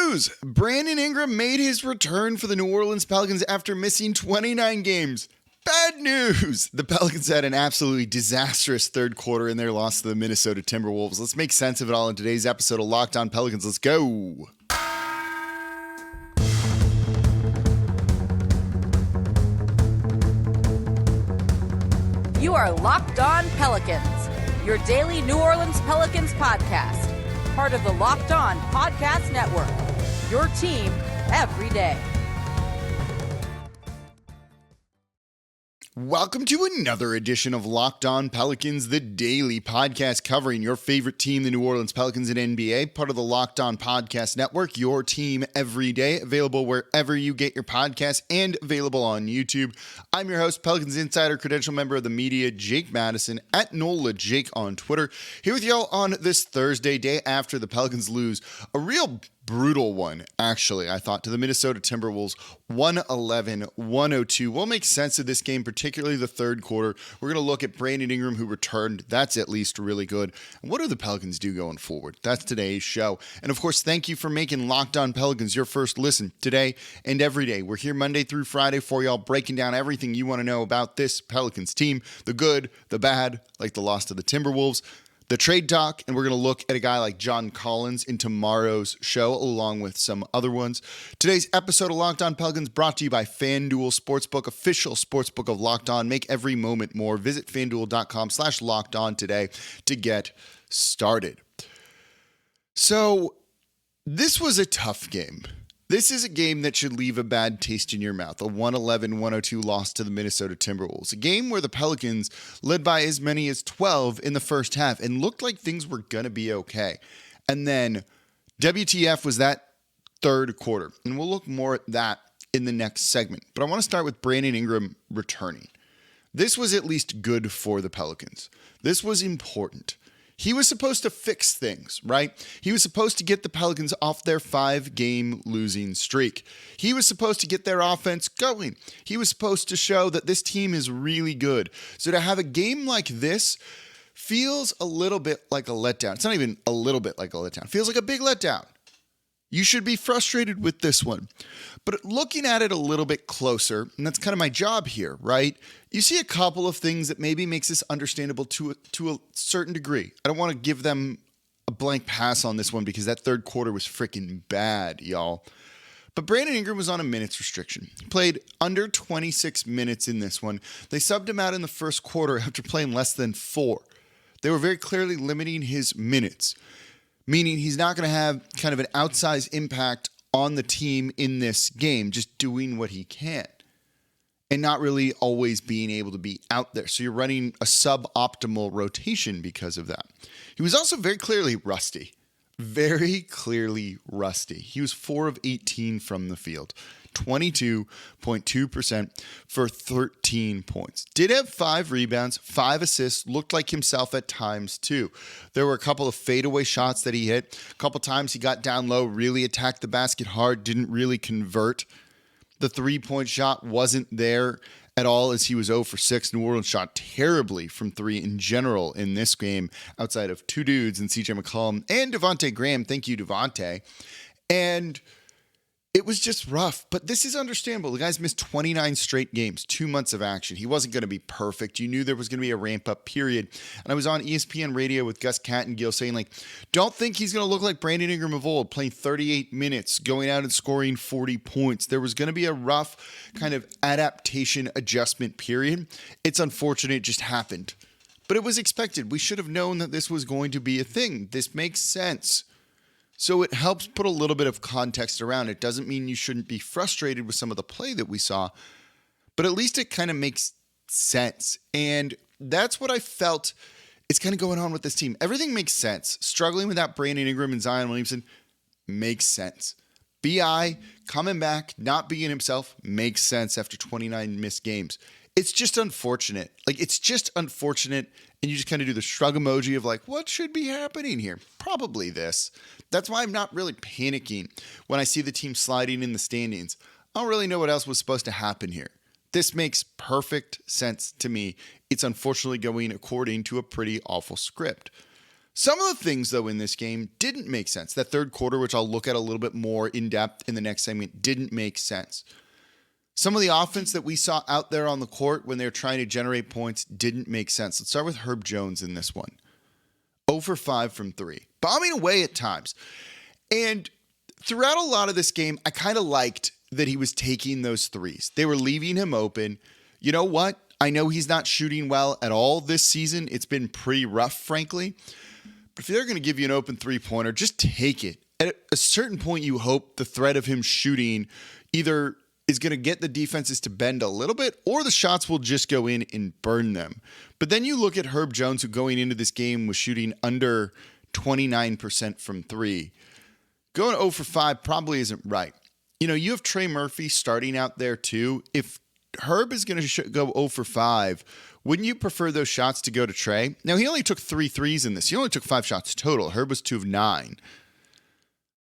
news! Brandon Ingram made his return for the New Orleans Pelicans after missing 29 games. Bad news! The Pelicans had an absolutely disastrous third quarter in their loss to the Minnesota Timberwolves. Let's make sense of it all in today's episode of Locked On Pelicans. Let's go! You are Locked On Pelicans, your daily New Orleans Pelicans podcast. Part of the Locked On Podcast Network, your team every day. Welcome to another edition of Locked On Pelicans, the daily podcast covering your favorite team, the New Orleans Pelicans and NBA, part of the Locked On Podcast Network, your team every day, available wherever you get your podcasts and available on YouTube. I'm your host, Pelicans Insider, credential member of the media, Jake Madison, at NOLA Jake on Twitter, here with y'all on this Thursday, day after the Pelicans lose a real brutal one, actually, I thought, to the Minnesota Timberwolves, 111-102. We'll make sense of this game, particularly the third quarter. We're going to look at Brandon Ingram, who returned. That's at least really good. And what do the Pelicans do going forward? That's today's show. And of course, thank you for making Locked On Pelicans your first listen today and every day. We're here Monday through Friday for y'all, breaking down everything you want to know about this Pelicans team, the good, the bad, like the loss to the Timberwolves, the trade talk, and we're going to look at a guy like John Collins in tomorrow's show, along with some other ones. Today's episode of Locked On Pelicans brought to you by FanDuel Sportsbook, official sportsbook of Locked On. Make every moment more. Visit FanDuel.com/LockedOn today to get started. So, this was a tough game. This is a game that should leave a bad taste in your mouth, a 111-102 loss to the Minnesota Timberwolves, a game where the Pelicans led by as many as 12 in the first half and looked like things were going to be okay. And then WTF was that third quarter, and we'll look more at that in the next segment. But I want to start with Brandon Ingram returning. This was at least good for the Pelicans. This was important. He was supposed to fix things, right? He was supposed to get the Pelicans off their 5-game losing streak. He was supposed to get their offense going. He was supposed to show that this team is really good. So to have a game like this feels a little bit like a letdown. It's not even a little bit like a letdown. It feels like a big letdown. You should be frustrated with this one. But looking at it a little bit closer, and that's kind of my job here, right? You see a couple of things that maybe makes this understandable to a certain degree. I don't want to give them a blank pass on this one because that third quarter was freaking bad, y'all. But Brandon Ingram was on a minutes restriction. He played under 26 minutes in this one. They subbed him out in the first quarter after playing less than 4. They were very clearly limiting his minutes, meaning he's not going to have kind of an outsized impact on the team in this game, just doing what he can and not really always being able to be out there. So you're running a suboptimal rotation because of that. He was also very clearly rusty. Very clearly rusty. He was 4 of 18 from the field. 22.2% for 13 points. Did have 5 rebounds, 5 assists, looked like himself at times too. There were a couple of fadeaway shots that he hit. A couple times he got down low, really attacked the basket hard, didn't really convert. The 3-point shot wasn't there at all as he was 0 for 6. New Orleans shot terribly from 3 in general in this game outside of 2 dudes in CJ McCollum and Devontae Graham. Thank you, Devontae. And it was just rough, but this is understandable. The guy's missed 29 straight games, 2 months of action. He wasn't going to be perfect. You knew there was going to be a ramp-up period. And I was on ESPN radio with Gus Cattengill saying, like, don't think he's going to look like Brandon Ingram of old, playing 38 minutes, going out and scoring 40 points. There was going to be a rough kind of adaptation adjustment period. It's unfortunate it just happened. But it was expected. We should have known that this was going to be a thing. This makes sense. So it helps put a little bit of context around it. Doesn't mean you shouldn't be frustrated with some of the play that we saw, but at least it kind of makes sense. And that's what I felt is kind of going on with this team. Everything makes sense. Struggling without Brandon Ingram and Zion Williamson makes sense. B.I. coming back, not being himself, makes sense after 29 missed games. It's just unfortunate. It's just unfortunate. And you just kind of do the shrug emoji of like, what should be happening here? Probably this. That's why I'm not really panicking when I see the team sliding in the standings. I don't really know what else was supposed to happen here. This makes perfect sense to me. It's unfortunately going according to a pretty awful script. Some of the things, though, in this game didn't make sense. That third quarter, which I'll look at a little bit more in depth in the next segment, didn't make sense. Some of the offense that we saw out there on the court when they were trying to generate points didn't make sense. Let's start with Herb Jones in this one. 0 for 5 from 3. Bombing away at times. And throughout a lot of this game, I kind of liked that he was taking those threes. They were leaving him open. You know what? I know he's not shooting well at all this season. It's been pretty rough, frankly. But if they're going to give you an open three-pointer, just take it. At a certain point, you hope the threat of him shooting either is going to get the defenses to bend a little bit, or the shots will just go in and burn them. But then you look at Herb Jones, who going into this game was shooting under 29% from 3. Going 0 for 5 probably isn't right. You have Trey Murphy starting out there too. If Herb is going to go 0 for 5, wouldn't you prefer those shots to go to Trey? Now, he only took 3 threes in this. He only took 5 shots total. Herb was 2 of 9.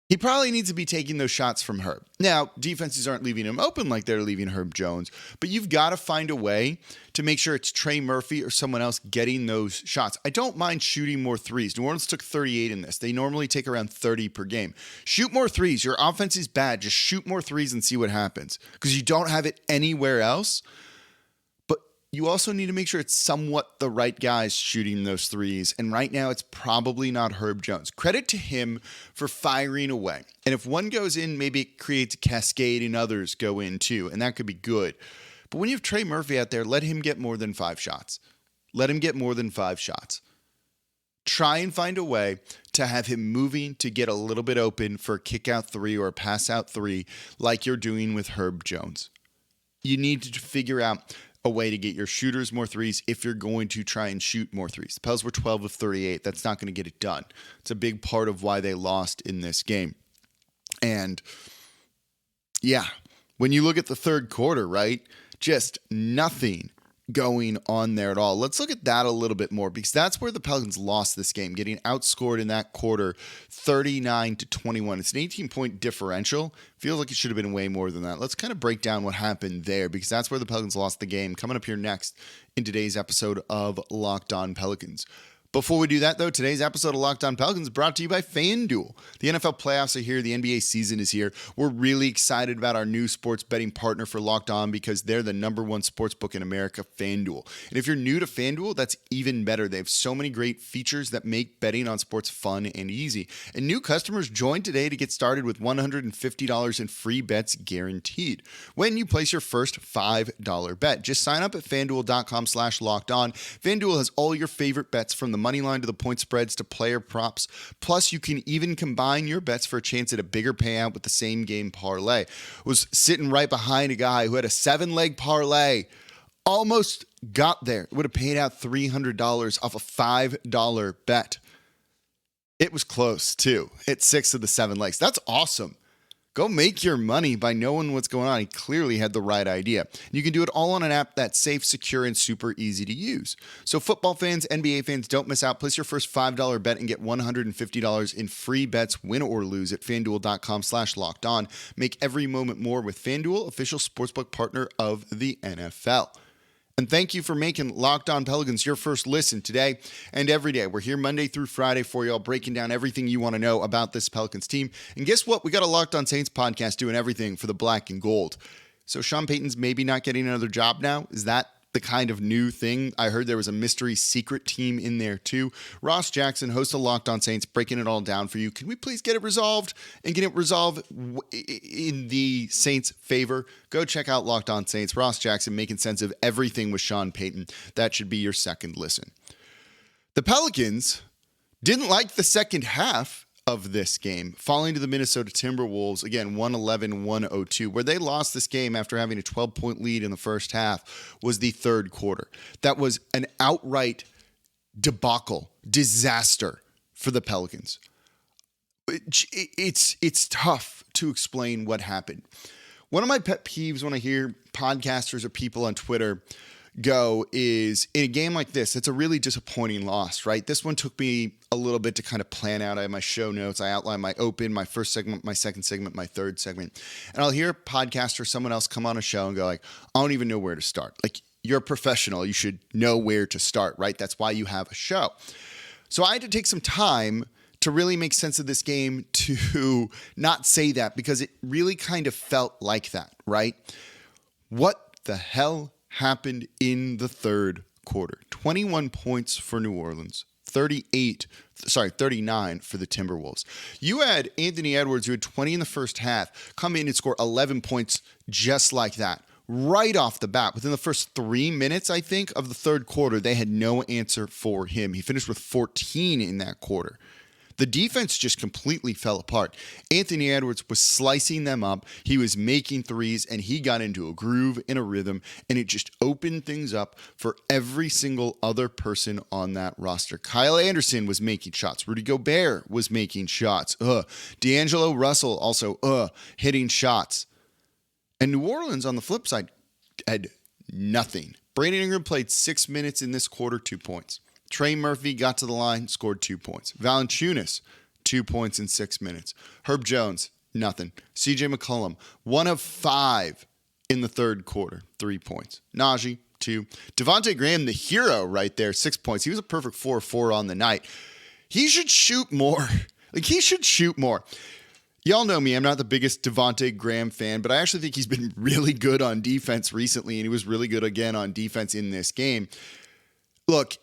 He probably needs to be taking those shots from Herb. Now, defenses aren't leaving him open like they're leaving Herb Jones, but you've got to find a way to make sure it's Trey Murphy or someone else getting those shots. I don't mind shooting more threes. New Orleans took 38 in this. They normally take around 30 per game. Shoot more threes. Your offense is bad. Just shoot more threes and see what happens, because you don't have it anywhere else. You also need to make sure it's somewhat the right guys shooting those threes. And right now, it's probably not Herb Jones. Credit to him for firing away. And if one goes in, maybe it creates a cascade and others go in too. And that could be good. But when you have Trey Murphy out there, let him get more than 5 shots. Let him get more than 5 shots. Try and find a way to have him moving to get a little bit open for a kick out 3 or a pass out 3 like you're doing with Herb Jones. You need to figure out a way to get your shooters more threes if you're going to try and shoot more threes. The Pels were 12 of 38. That's not going to get it done. It's a big part of why they lost in this game. And yeah, when you look at the third quarter, right, just nothing going on there at all. Let's look at that a little bit more, because that's where the Pelicans lost this game, getting outscored in that quarter 39-21. It's an 18-point differential. Feels like it should have been way more than that. Let's kind of break down what happened there, because that's where the Pelicans lost the game. Coming up here next in today's episode of Locked On Pelicans. Before we do that, though, today's episode of Locked On Pelicans is brought to you by FanDuel. The NFL playoffs are here. The NBA season is here. We're really excited about our new sports betting partner for Locked On, because they're the number one sports book in America, FanDuel. And if you're new to FanDuel, that's even better. They have so many great features that make betting on sports fun and easy. And new customers join today to get started with $150 in free bets guaranteed when you place your first $5 bet. Just sign up at FanDuel.com/lockedon. FanDuel has all your favorite bets, from the money line to the point spreads to player props. Plus, you can even combine your bets for a chance at a bigger payout with the same game parlay. Was sitting right behind a guy who had a 7-leg parlay. Almost got there. Would have paid out $300 off a $5 bet. It was close, too. Hit 6 of the 7 legs. That's awesome. Go make your money by knowing what's going on. He clearly had the right idea. You can do it all on an app that's safe, secure, and super easy to use. So football fans, NBA fans, don't miss out. Place your first $5 bet and get $150 in free bets, win or lose, at FanDuel.com/lockedon. Make every moment more with FanDuel, official sportsbook partner of the NFL. And thank you for making Locked On Pelicans your first listen today and every day. We're here Monday through Friday for y'all, breaking down everything you want to know about this Pelicans team. And guess what? We got a Locked On Saints podcast doing everything for the black and gold. So Sean Payton's maybe not getting another job now. Is that the kind of new thing? I heard there was a mystery secret team in there too. Ross Jackson, host of Locked On Saints, breaking it all down for you. Can we please get it resolved and get it resolved in the Saints' favor? Go check out Locked On Saints. Ross Jackson making sense of everything with Sean Payton. That should be your second listen. The Pelicans didn't like the second half of this game, falling to the Minnesota Timberwolves, again, 111-102. Where they lost this game after having a 12-point lead in the first half was the third quarter. That was an outright debacle, disaster for the Pelicans. It's tough to explain what happened. One of my pet peeves when I hear podcasters or people on Twitter go is, in a game like this, it's a really disappointing loss, right? This one took me a little bit to kind of plan out. I have my show notes. I outline my open, my first segment, my second segment, my third segment. And I'll hear a podcaster or someone else come on a show and go like, I don't even know where to start. Like, you're a professional. You should know where to start, right? That's why you have a show. So I had to take some time to really make sense of this game to not say that, because it really kind of felt like that, right? What the hell happened in the third quarter? 21 points for New Orleans, 39 for the Timberwolves. You had Anthony Edwards, who had 20 in the first half, come in and score 11 points just like that. Right off the bat, within the first 3 minutes, I think, of the third quarter, they had no answer for him. He finished with 14 in that quarter. The defense just completely fell apart. Anthony Edwards was slicing them up. He was making threes, and he got into a groove and a rhythm, and it just opened things up for every single other person on that roster. Kyle Anderson was making shots. Rudy Gobert was making shots. D'Angelo Russell also hitting shots. And New Orleans, on the flip side, had nothing. Brandon Ingram played 6 minutes in this quarter, 2 points. Trey Murphy got to the line, scored 2 points. Valanciunas, 2 points in 6 minutes. Herb Jones, nothing. CJ McCollum, 1 of 5 in the third quarter, 3 points. Najee, 2. Devontae Graham, the hero right there, 6 points. He was a perfect 4-4 on the night. He should shoot more. He should shoot more. Y'all know me, I'm not the biggest Devontae Graham fan, but I actually think he's been really good on defense recently, and he was really good again on defense in this game. Look,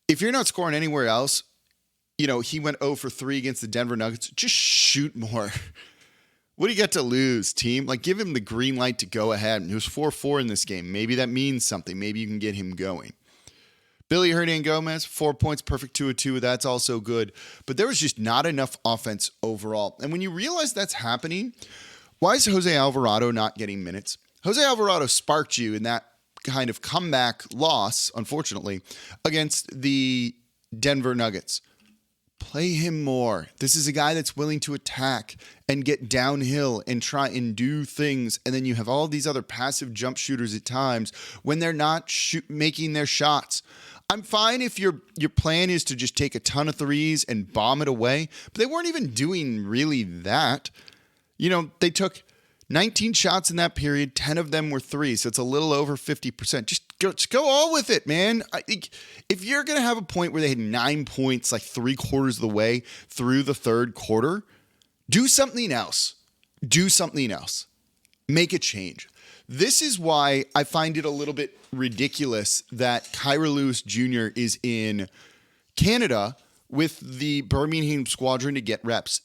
if you're not scoring anywhere else, he went 0 for 3 against the Denver Nuggets. Just shoot more. What do you got to lose, team? Give him the green light to go ahead. He was 4-4 in this game. Maybe that means something. Maybe you can get him going. Billy Hernangomez, 4 points, perfect 2 of 2. That's also good. But there was just not enough offense overall. And when you realize that's happening, why is Jose Alvarado not getting minutes? Jose Alvarado sparked you in that kind of comeback loss, unfortunately, against the Denver Nuggets. Play him more. This is a guy that's willing to attack and get downhill and try and do things. And then you have all these other passive jump shooters at times when they're not making their shots. I'm fine if your plan is to just take a ton of threes and bomb it away, but they weren't even doing really that. They took 19 shots in that period, 10 of them were threes, so it's a little over 50%. Just go all with it, man. If you're going to have a point where they had 9 points 3/4 of the way through the third quarter, do something else. Do something else. Make a change. This is why I find it a little bit ridiculous that Kira Lewis Jr. is in Canada with the Birmingham Squadron to get reps.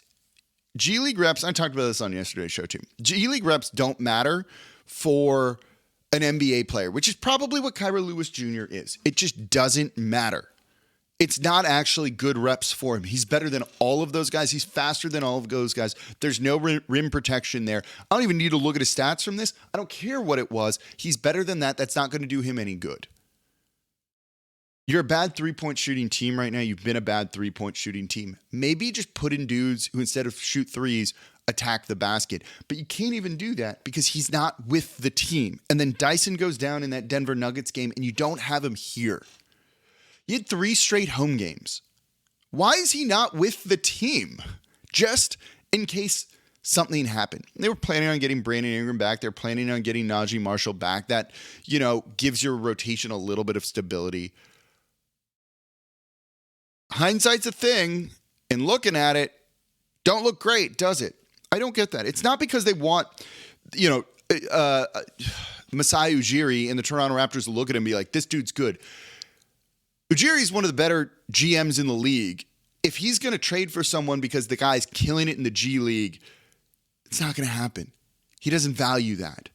G League reps, I talked about this on yesterday's show too. G League reps don't matter for an NBA player, which is probably what Kira Lewis Jr. is. It just doesn't matter. It's not actually good reps for him. He's better than all of those guys. He's faster than all of those guys. There's no rim protection there. I don't even need to look at his stats from this. I don't care what it was. He's better than that. That's not going to do him any good. You're a bad three-point shooting team right now. You've been a bad three-point shooting team. Maybe just put in dudes who, instead of shoot threes, attack the basket. But you can't even do that because he's not with the team. And then Dyson goes down in that Denver Nuggets game, and you don't have him here. You had 3 straight home games. Why is he not with the team? Just in case something happened. They were planning on getting Brandon Ingram back. They're planning on getting Najee Marshall back. That, gives your rotation a little bit of stability. Hindsight's a thing, and looking at it, don't look great, does it? I don't get that. It's not because they want, Masai Ujiri and the Toronto Raptors to look at him and be like, this dude's good. Ujiri's one of the better GMs in the league. If he's going to trade for someone because the guy's killing it in the G League, it's not going to happen. He doesn't value that.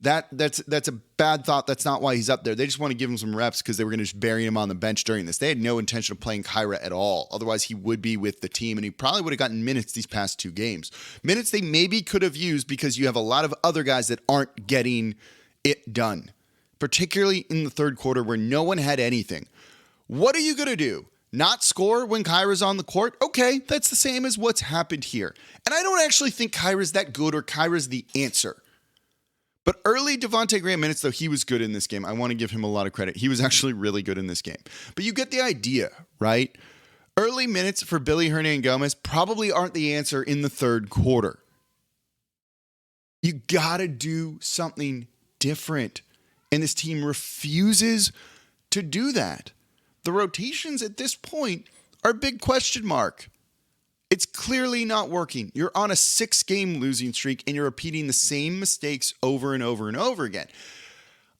That's a bad thought. That's not why he's up there. They just want to give him some reps because they were going to just bury him on the bench during this. They had no intention of playing Kira at all. Otherwise, he would be with the team, and he probably would have gotten minutes these past 2 games. Minutes they maybe could have used because you have a lot of other guys that aren't getting it done, particularly in the third quarter where no one had anything. What are you going to do? Not score when Kyra's on the court? Okay, that's the same as what's happened here. And I don't actually think Kyra's that good or Kyra's the answer. But early Devontae Graham minutes, though, he was good in this game. I want to give him a lot of credit. He was actually really good in this game. But you get the idea, right? Early minutes for Billy Hernangomez probably aren't the answer in the third quarter. You got to do something different. And this team refuses to do that. The rotations at this point are a big question mark. It's clearly not working. You're on a 6-game losing streak and you're repeating the same mistakes over and over and over again. I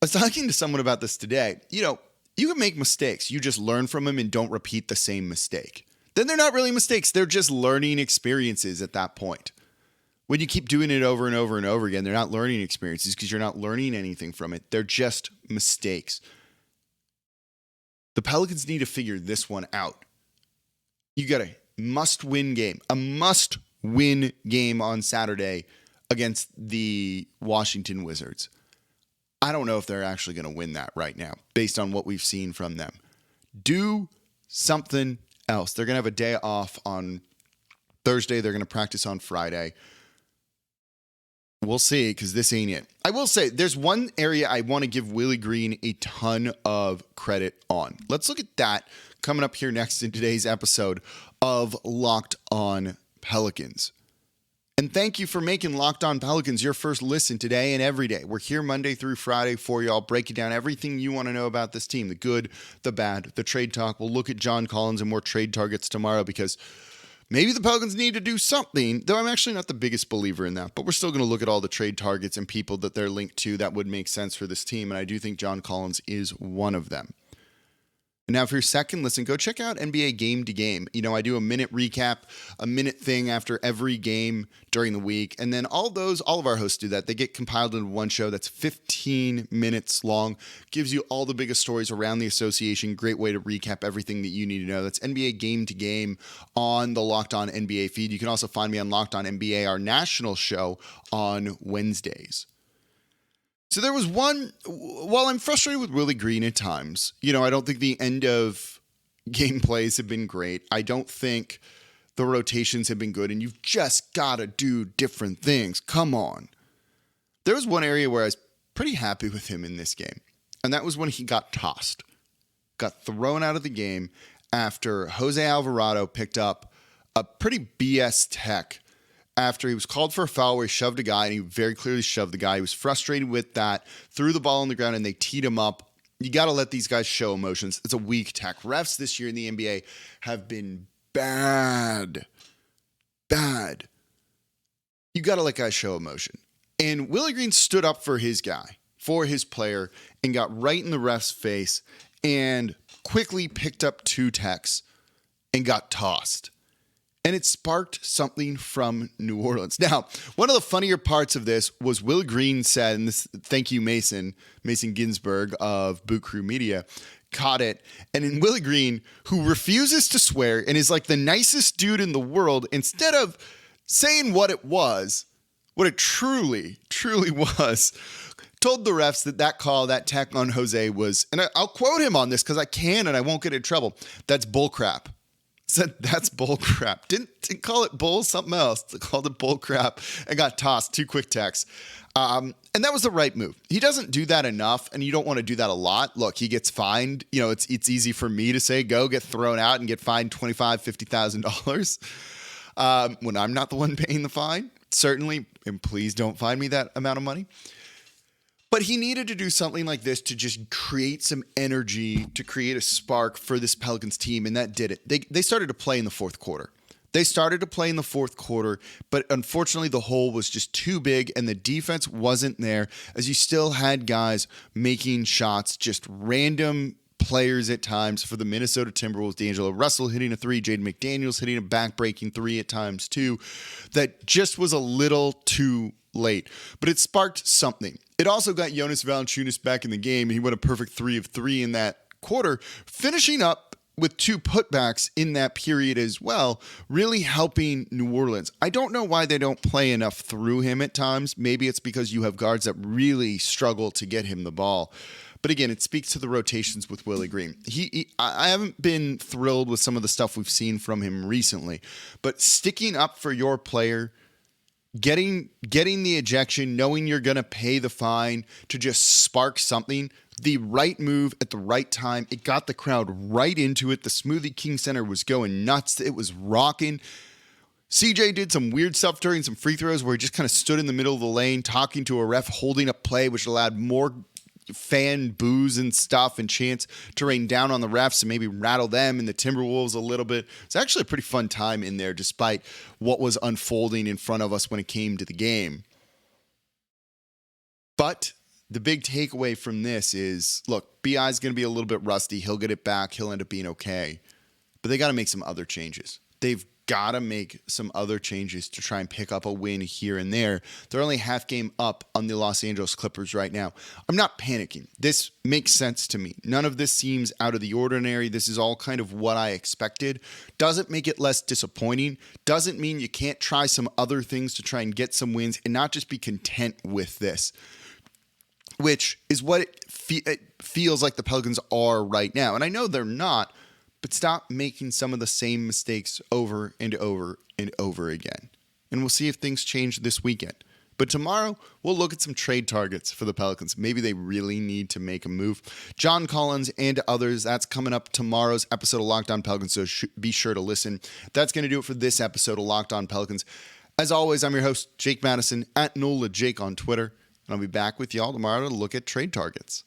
was talking to someone about this today. You can make mistakes. You just learn from them and don't repeat the same mistake. Then they're not really mistakes. They're just learning experiences at that point. When you keep doing it over and over and over again, they're not learning experiences because you're not learning anything from it. They're just mistakes. The Pelicans need to figure this one out. You got a must-win game on Saturday against the Washington Wizards. I don't know if they're actually going to win that right now, based on what we've seen from them. Do something else. They're going to have a day off on Thursday. They're going to practice on Friday. We'll see, because this ain't it. I will say, there's one area I want to give Willie Green a ton of credit on. Let's look at that coming up here next in today's episode of Locked On Pelicans. And thank you for making Locked On Pelicans your first listen today and every day. We're here Monday through Friday for y'all, breaking down everything you want to know about this team, the good, the bad, the trade talk. We'll look at John Collins and more trade targets tomorrow because maybe the Pelicans need to do something, though I'm actually not the biggest believer in that. But we're still going to look at all the trade targets and people that they're linked to that would make sense for this team, and I do think John Collins is one of them. Now, for your second listen, go check out NBA Game to Game. I do a minute recap, a minute thing after every game during the week. And then all of our hosts do that. They get compiled into one show that's 15 minutes long. Gives you all the biggest stories around the association. Great way to recap everything that you need to know. That's NBA Game to Game on the Locked On NBA feed. You can also find me on Locked On NBA, our national show, on Wednesdays. So there was one, while I'm frustrated with Willie Green at times, I don't think the end of game plays have been great. I don't think the rotations have been good, and you've just got to do different things. Come on. There was one area where I was pretty happy with him in this game, and that was when he got tossed, got thrown out of the game after Jose Alvarado picked up a pretty BS tech after he was called for a foul where he shoved a guy, and he very clearly shoved the guy. He was frustrated with that, threw the ball on the ground, and they teed him up. You got to let these guys show emotions. It's a weak tech. Refs this year in the NBA have been bad. You got to let guys show emotion. And Willie Green stood up for his guy, for his player, and got right in the ref's face and quickly picked up 2 techs and got tossed. And it sparked something from New Orleans. Now, one of the funnier parts of this was Will Green said, and this, thank you, Mason Ginsberg of Boot Crew Media, caught it. And in Willie Green, who refuses to swear and is like the nicest dude in the world, instead of saying what it was, what it truly was, told the refs that call, that tech on Jose was, and I'll quote him on this because I can and I won't get in trouble, that's bullcrap. Said that's bull crap. Didn't call it bull, something else. Called it bull crap and got tossed 2 quick techs. And that was the right move. He doesn't do that enough, and you don't want to do that a lot. Look, he gets fined. It's easy for me to say, go get thrown out and get fined $25,000, $50,000 when I'm not the one paying the fine. Certainly, and please don't fine me that amount of money. But he needed to do something like this to just create some energy, to create a spark for this Pelicans team, and that did it. They started to play in the fourth quarter. But unfortunately the hole was just too big, and the defense wasn't there, as you still had guys making shots, just random players at times for the Minnesota Timberwolves. D'Angelo Russell hitting a 3, Jaden McDaniels hitting a back-breaking 3 at times too, that just was a little too late. But it sparked something. It also got Jonas Valanciunas back in the game, and he went a perfect 3 of 3 in that quarter, finishing up with 2 putbacks in that period as well, really helping New Orleans. I don't know why they don't play enough through him at times. Maybe it's because you have guards that really struggle to get him the ball. But again, it speaks to the rotations with Willie Green. I haven't been thrilled with some of the stuff we've seen from him recently, but sticking up for your player, getting the ejection, knowing you're going to pay the fine to just spark something, the right move at the right time. It got the crowd right into it. The Smoothie King Center was going nuts. It was rocking. CJ did some weird stuff during some free throws where he just kind of stood in the middle of the lane talking to a ref, holding up play, which allowed more fan boos and stuff and chants to rain down on the refs and maybe rattle them and the Timberwolves a little bit. It's actually a pretty fun time in there despite what was unfolding in front of us when it came to the game. But the big takeaway from this is, look, BI is going to be a little bit rusty. He'll get it back. He'll end up being okay. But they got to make some other changes. They've got to make some other changes to try and pick up a win here and there. They're only half game up on the Los Angeles Clippers right now. I'm not panicking. This makes sense to me. None of this seems out of the ordinary. This is all kind of what I expected. Doesn't make it less disappointing. Doesn't mean you can't try some other things to try and get some wins and not just be content with this, which is what it feels like the Pelicans are right now. And I know they're not, but stop making some of the same mistakes over and over and over again. And we'll see if things change this weekend. But tomorrow, we'll look at some trade targets for the Pelicans. Maybe they really need to make a move. John Collins and others, that's coming up tomorrow's episode of Locked On Pelicans, so be sure to listen. That's going to do it for this episode of Locked On Pelicans. As always, I'm your host, Jake Madison, at NOLA Jake on Twitter. And I'll be back with y'all tomorrow to look at trade targets.